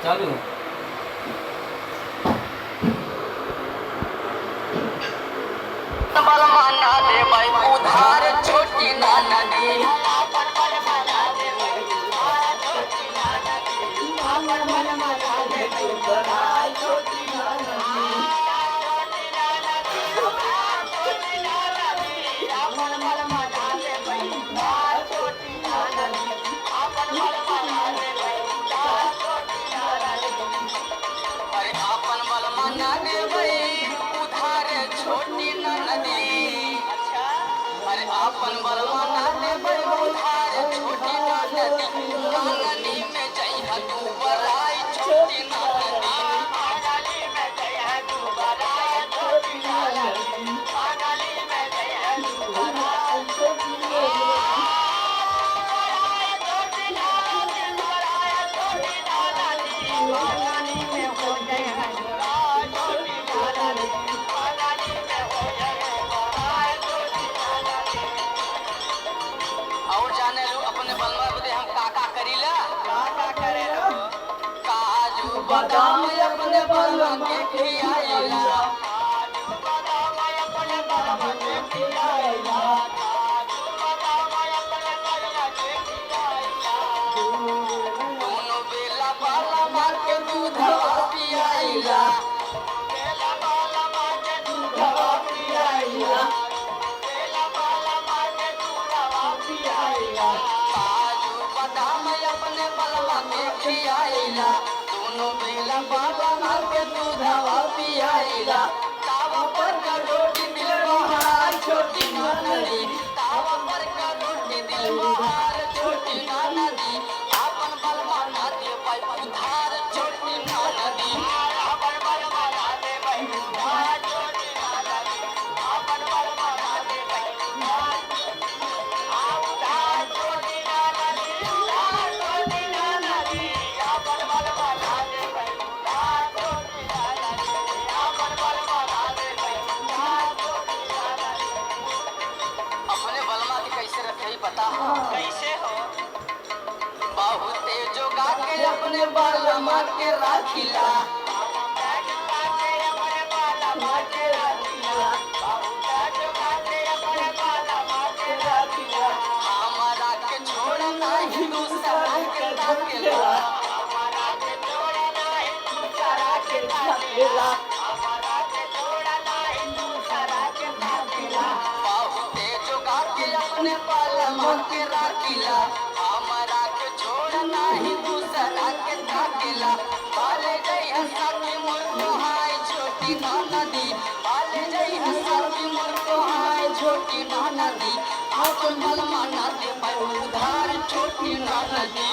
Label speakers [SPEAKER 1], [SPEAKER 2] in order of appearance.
[SPEAKER 1] चालू
[SPEAKER 2] बलमाना दे भाई उधार छोटी नाना दी अपन बलवाना दे भाई उधार छोटी नानदी आंगनी में जइहा तू बराई छोटी नानदी आंगनी में जइहा तू बराई छोटी नानदी आंगनी में जइहा तू बराई छोटी नानदी आंगनी में हो जइहा और जाने लो अपने बलवा बदे हम काका करीला काका करेला काजू बादाम अपने बलवा के खियाइला काजू बादाम अपने बलवा के खियाइला काजू बादाम अपने बलवा के खियाइला दोनों बेला बाला मार के दूधवा पियाइला बेला बाला मार के दूधवा पियाइला काजू बादाम अपने बलवा के खियाइला दोनों बेला बाबा मार के दूधवा पियाइला तावा पर का रोटी दिल बहार छोटी नानदी तावा पर का रोटी दिल बहार छोटी नानदी अपन बलवा ना दे भाई उधार छोटी नानदी अपन बलवा ना दे भाई उधार छोटी नानदी अपन बलवा ना दे भाई उधार पता कैसे हो बहुते जोगा के अपने बालमा के राखिला हमारा के छोड़ नहीं दूसरा के ताकेला हमारा के छोड़ नहीं दूसरा के ताकेला हमारा के छोड़ नहीं दूसरा के ताकेला बहुते जोगा के अपने बालमा के राखिला हमारा के छोड़ नहीं दूसरा के ताकेला बाले जई हंसा के मोर को हाय छोटी नानदी बाले जई हंसा के मोर को हाय छोटी नानदी अपन बलमा ना दे भाई उधार छोटी नानदी।